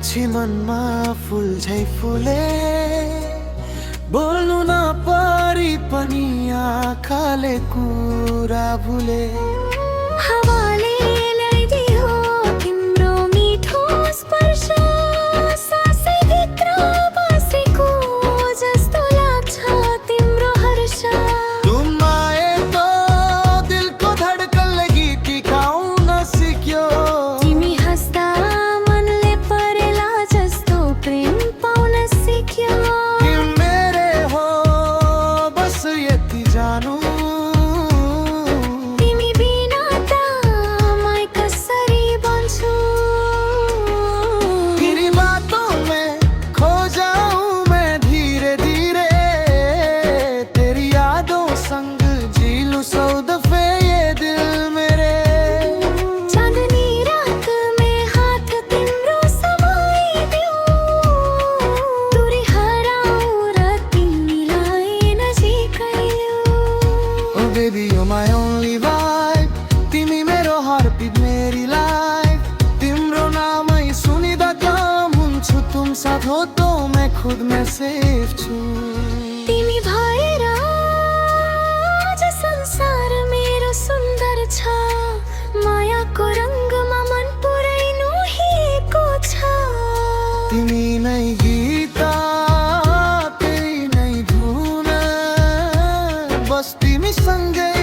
पछि मनमा फुल झै फुले, बोल्नु नपरी पनि आँखाले कुरा भुले। हावाले ल्याइदियो तिम्रो मिठो स्पर्श, सासैभित्र बसेको जस्तो लाग्छ तिम्रो हर्ष। तुम आए तो दिल को धड़कन गीत गाउन सिक्यो, तिमी हँस्दा मनले परेला जस्तो प्रेम पाउन सिक्यो। तिमी मेरे हो बस यति जानु, तिमी बिना त मैं कसरी बन्छु। तेरी बातों में खो जाऊं मैं धीरे धीरे, तेरी यादों संग जी लूं सौ दफे ये दिल मेरे। चाँदनी रात में हात तिम्रो समाइदियो, दूरी हराऊ र तिमीलाई नजिकै ल्याऊ। Oh baby you're my only vibe, तिमी मेरो heartbeat मेरी life। तिम्रो नामै सुनिदा काम हुन्छु, तुम साथ हो तो मैं खुद में सेफ छु। तिमी भएर आज संसार मेरो सुन्दर छ, मायाको रङ्गमा मन पुरै नुहिएको छ। तिमी नै गीता त्यही नै धुन, बस तिमी सँगै